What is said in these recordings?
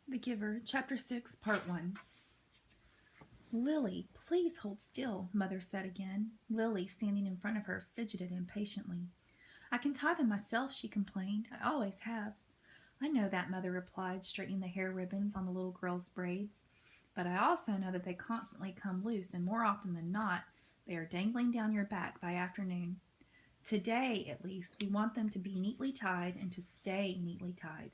The Giver, Chapter 6, Part 1. Lily, please hold still, Mother said again. Lily, standing in front of her, fidgeted impatiently. I can tie them myself, she complained. I always have. I know that, Mother replied, straightening the hair ribbons on the little girl's braids. But I also know that they constantly come loose, and more often than not, they are dangling down your back by afternoon. Today, at least, we want them to be neatly tied and to stay neatly tied.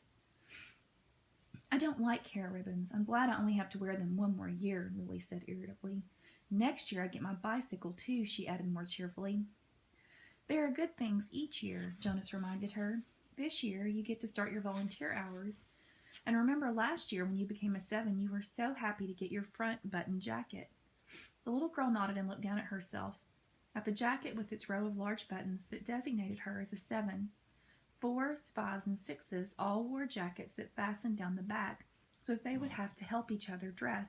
I don't like hair ribbons. I'm glad I only have to wear them one more year, Lily said irritably. Next year I get my bicycle too, she added more cheerfully. There are good things each year, Jonas reminded her. This year you get to start your volunteer hours. And remember last year when you became a 7, you were so happy to get your front button jacket. The little girl nodded and looked down at herself, at the jacket with its row of large buttons that designated her as a 7. 4s, 5s, and 6s all wore jackets that fastened down the back so that they would have to help each other dress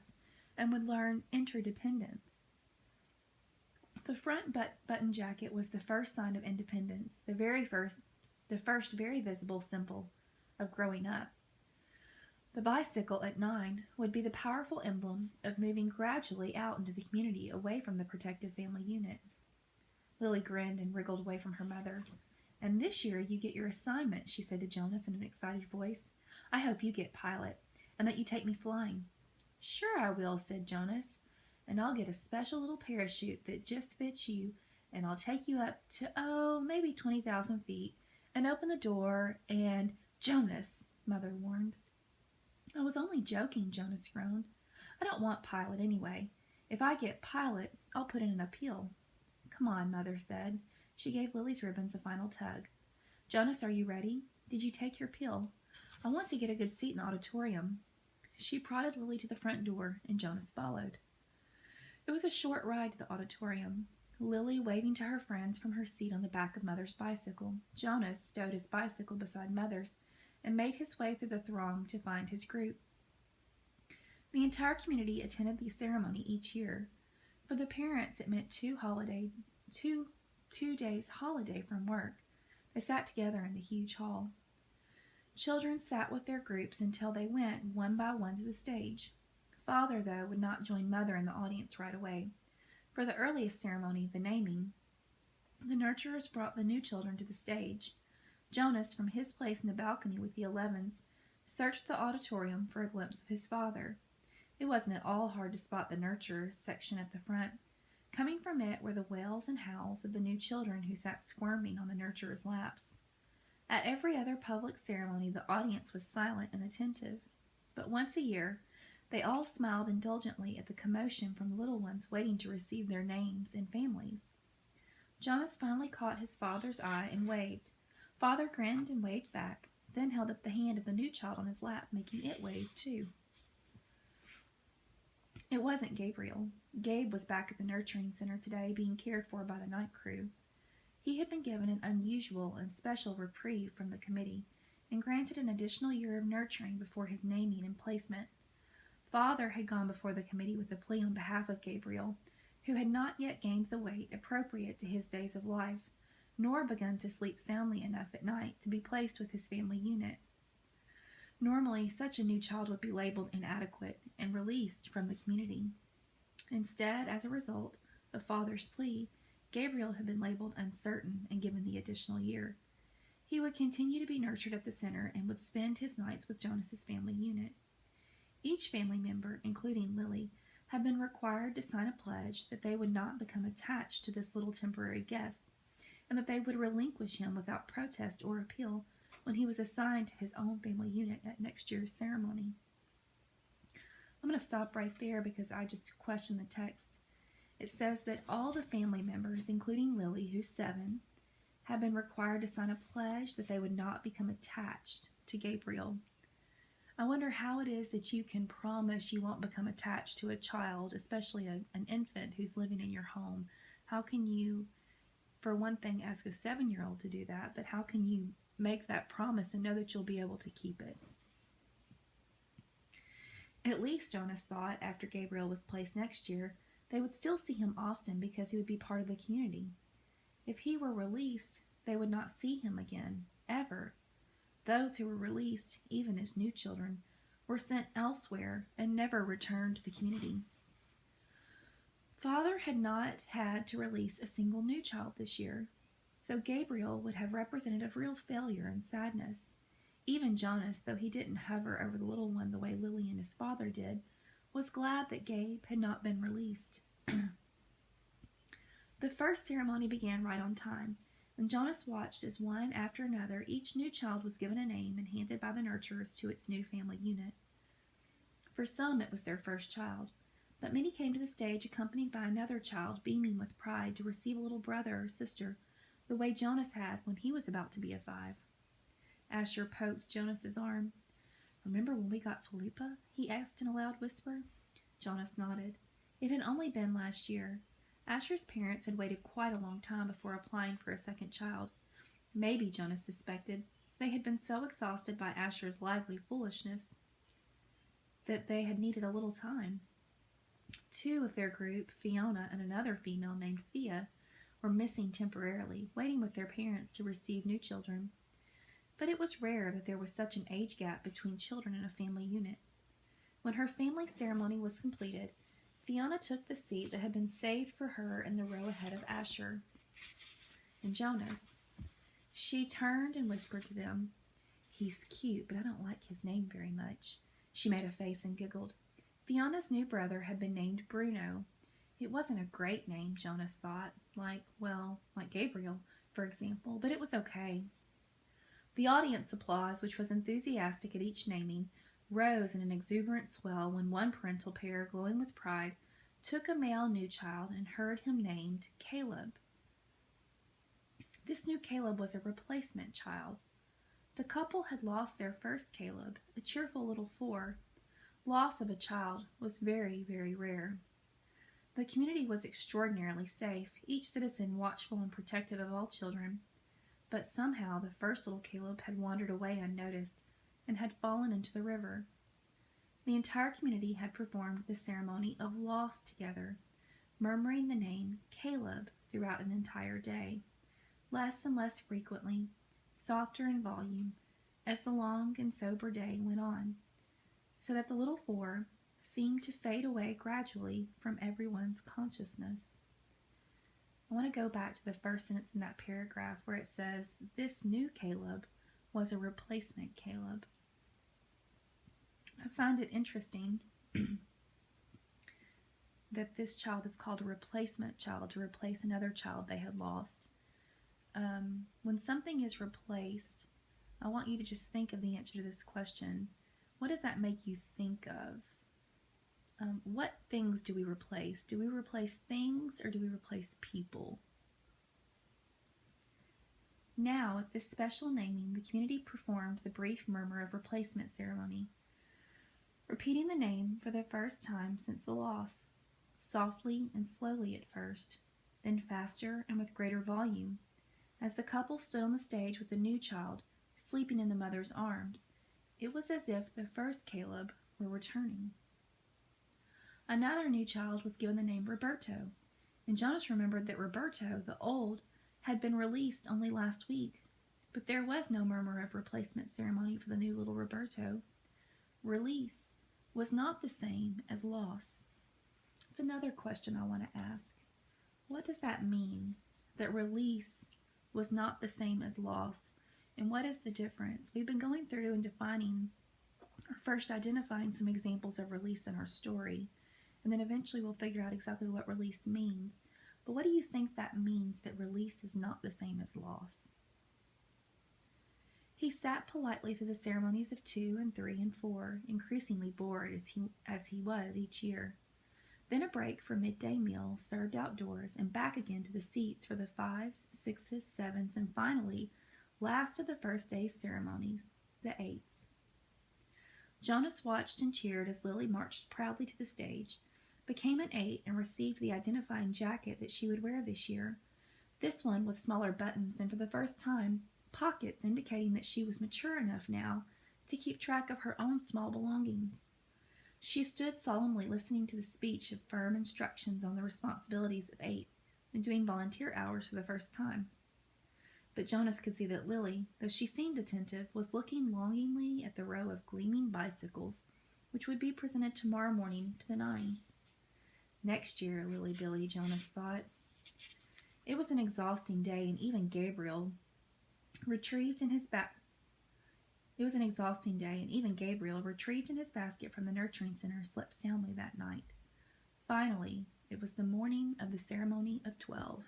and would learn interdependence. The front button jacket was the first sign of independence, the first very visible symbol of growing up. The bicycle at 9 would be the powerful emblem of moving gradually out into the community away from the protective family unit. Lily grinned and wriggled away from her mother. And this year you get your assignment, she said to Jonas in an excited voice. I hope you get pilot, and that you take me flying. Sure I will, said Jonas, and I'll get a special little parachute that just fits you, and I'll take you up to, maybe 20,000 feet, and open the door, and... Jonas, Mother warned. I was only joking, Jonas groaned. I don't want pilot anyway. If I get pilot, I'll put in an appeal. Come on, Mother said. She gave Lily's ribbons a final tug. Jonas, are you ready? Did you take your pill? I want to get a good seat in the auditorium. She prodded Lily to the front door, and Jonas followed. It was a short ride to the auditorium, Lily waving to her friends from her seat on the back of Mother's bicycle. Jonas stowed his bicycle beside Mother's and made his way through the throng to find his group. The entire community attended the ceremony each year. For the parents, it meant 2 days holiday from work. They sat together in the huge hall. Children sat with their groups until they went one by one to the stage. Father, though, would not join Mother in the audience right away. For the earliest ceremony, the naming, the nurturers brought the new children to the stage. Jonas, from his place in the balcony with the 11s, searched the auditorium for a glimpse of his father. It wasn't at all hard to spot the nurturers section at the front. Coming from it were the wails and howls of the new children who sat squirming on the nurturers' laps. At every other public ceremony, the audience was silent and attentive. But once a year, they all smiled indulgently at the commotion from the little ones waiting to receive their names and families. Jonas finally caught his father's eye and waved. Father grinned and waved back, then held up the hand of the new child on his lap, making it wave too. It wasn't Gabriel. Gabe was back at the nurturing center today, being cared for by the night crew. He had been given an unusual and special reprieve from the committee, and granted an additional year of nurturing before his naming and placement. Father had gone before the committee with a plea on behalf of Gabriel, who had not yet gained the weight appropriate to his days of life, nor begun to sleep soundly enough at night to be placed with his family unit. Normally, such a new child would be labeled inadequate and released from the community. Instead, as a result of Father's plea, Gabriel had been labeled uncertain and given the additional year. He would continue to be nurtured at the center and would spend his nights with Jonas's family unit. Each family member, including Lily, had been required to sign a pledge that they would not become attached to this little temporary guest, and that they would relinquish him without protest or appeal when he was assigned to his own family unit at next year's ceremony. I'm going to stop right there because I just questioned the text. It says that all the family members, including Lily, who's 7, have been required to sign a pledge that they would not become attached to Gabriel. I wonder how it is that you can promise you won't become attached to a child, especially an infant who's living in your home. How can you, for one thing, ask a 7-year-old to do that, but how can you make that promise and know that you'll be able to keep it? At least, Jonas thought, after Gabriel was placed next year, they would still see him often because he would be part of the community. If he were released, they would not see him again, ever. Those who were released, even as new children, were sent elsewhere and never returned to the community. Father had not had to release a single new child this year, so Gabriel would have represented a real failure and sadness. Even Jonas, though he didn't hover over the little one the way Lily and his father did, was glad that Gabe had not been released. The first ceremony began right on time, and Jonas watched as one after another each new child was given a name and handed by the nurturers to its new family unit. For some it was their first child, but many came to the stage accompanied by another child beaming with pride to receive a little brother or sister the way Jonas had when he was about to be a 5. Asher poked Jonas's arm. "Remember when we got Philippa?" he asked in a loud whisper. Jonas nodded. It had only been last year. Asher's parents had waited quite a long time before applying for a second child. Maybe, Jonas suspected, they had been so exhausted by Asher's lively foolishness that they had needed a little time. 2 of their group, Fiona and another female named Thea, were missing temporarily, waiting with their parents to receive new children. But it was rare that there was such an age gap between children in a family unit. When her family ceremony was completed, Fiona took the seat that had been saved for her in the row ahead of Asher and Jonas. She turned and whispered to them, "He's cute, but I don't like his name very much." She made a face and giggled. Fiona's new brother had been named Bruno. It wasn't a great name, Jonas thought, like Gabriel, for example, but it was okay. The audience applause, which was enthusiastic at each naming, rose in an exuberant swell when one parental pair, glowing with pride, took a male new child and heard him named Caleb. This new Caleb was a replacement child. The couple had lost their first Caleb, a cheerful little 4. Loss of a child was very, very rare. The community was extraordinarily safe, each citizen watchful and protective of all children. But somehow the first little Caleb had wandered away unnoticed and had fallen into the river. The entire community had performed the ceremony of loss together, murmuring the name Caleb throughout an entire day, less and less frequently, softer in volume, as the long and sober day went on, so that the little 4 seemed to fade away gradually from everyone's consciousness. I want to go back to the first sentence in that paragraph where it says, "This new Caleb was a replacement Caleb." I find it interesting that this child is called a replacement child to replace another child they had lost. When something is replaced, I want you to just think of the answer to this question. What does that make you think of? What things do we replace? Do we replace things or do we replace people? Now, at this special naming, the community performed the brief murmur of replacement ceremony, repeating the name for the first time since the loss, softly and slowly at first, then faster and with greater volume, as the couple stood on the stage with the new child sleeping in the mother's arms. It was as if the first Caleb were returning. Another new child was given the name Roberto, and Jonas remembered that Roberto, the old, had been released only last week, but there was no murmur of replacement ceremony for the new little Roberto. Release was not the same as loss. It's another question I want to ask. What does that mean, that release was not the same as loss, and what is the difference? We've been going through and defining, or first identifying some examples of release in our story, and then eventually we'll figure out exactly what release means. But what do you think that means, that release is not the same as loss? He sat politely through the ceremonies of 2 and 3 and 4, increasingly bored as he was each year. Then a break for midday meal served outdoors, and back again to the seats for the 5s, 6s, 7s, and finally, last of the first day's ceremonies, the 8s. Jonas watched and cheered as Lily marched proudly to the stage, became an 8, and received the identifying jacket that she would wear this year. This one with smaller buttons and, for the first time, pockets indicating that she was mature enough now to keep track of her own small belongings. She stood solemnly listening to the speech of firm instructions on the responsibilities of 8 and doing volunteer hours for the first time. But Jonas could see that Lily, though she seemed attentive, was looking longingly at the row of gleaming bicycles which would be presented tomorrow morning to the Nines. Next year, Lily Billy, Jonas thought. It was an exhausting day, and even Gabriel, retrieved in his ba- It was an exhausting day, and even Gabriel, retrieved in his basket from the nurturing center, slept soundly that night. Finally, it was the morning of the ceremony of 12.